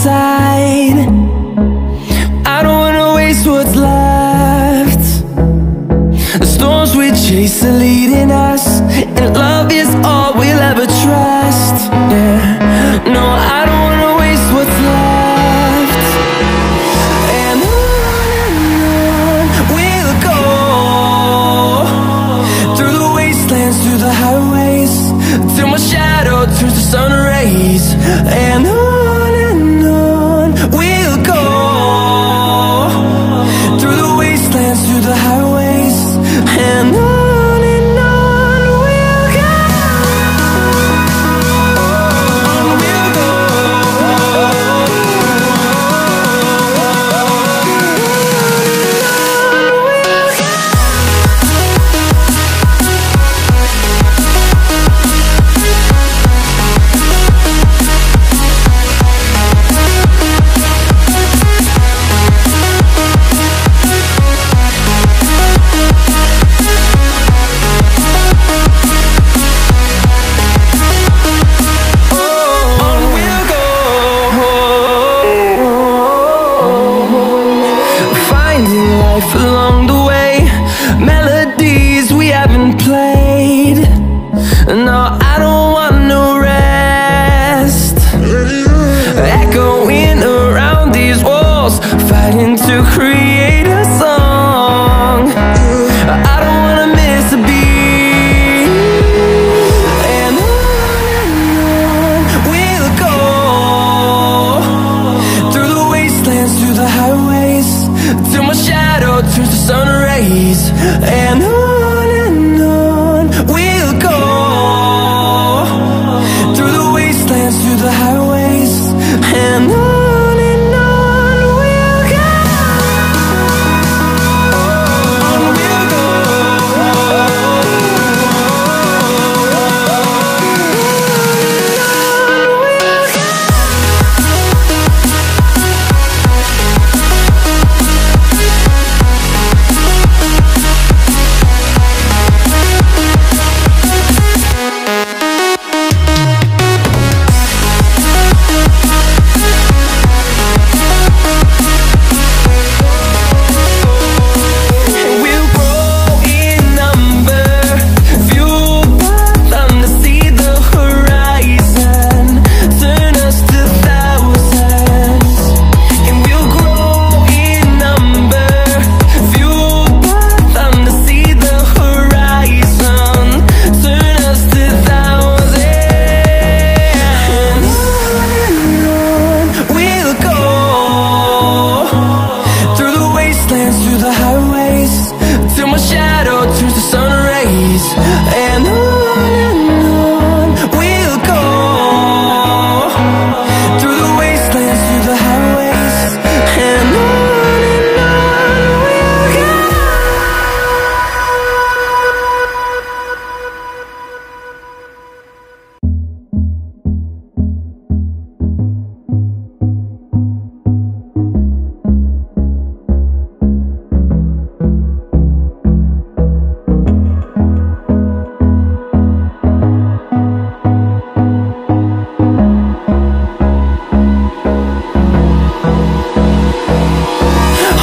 side. I don't wanna waste what's left. The storms we chase are leading us, and love is all we'll ever trust. Yeah, no, I don't wanna waste what's left. And on we'll go, through the wastelands, through the highways, till my shadow turns to sun rays. And on we'll go, through the wastelands, through the highways, and on we'll go. On we'll go. Finding life along the way, melodies we haven't played. No, I don't want no rest. Echoing around these walls, fighting to create a song. I don't wanna miss a beat. And on we'll go, through the wastelands, through the highways, till my shadow turns to sun rays. And on we'll go, through the wastelands, through the highways, and on we'll go. On we'll go. We'll grow in number, fueled by them to see the horizon, turn us to thousands. And we'll grow in number, fueled by them to see the horizon, turn us to thousands. And on we'll go, through the wastelands, through the highways, till my shadow turns to sun rays. And on we'll go, through the wastelands, through the highways, and on we'll go.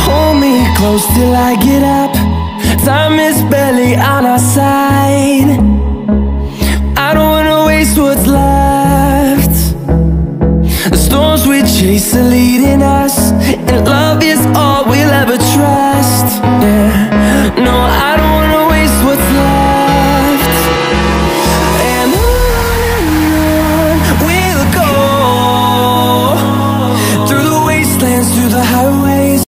Hold me close till I get up. Time is barely on our side. I don't wanna waste what's left. The storms we chase are leading us, and love is all we'll ever trust.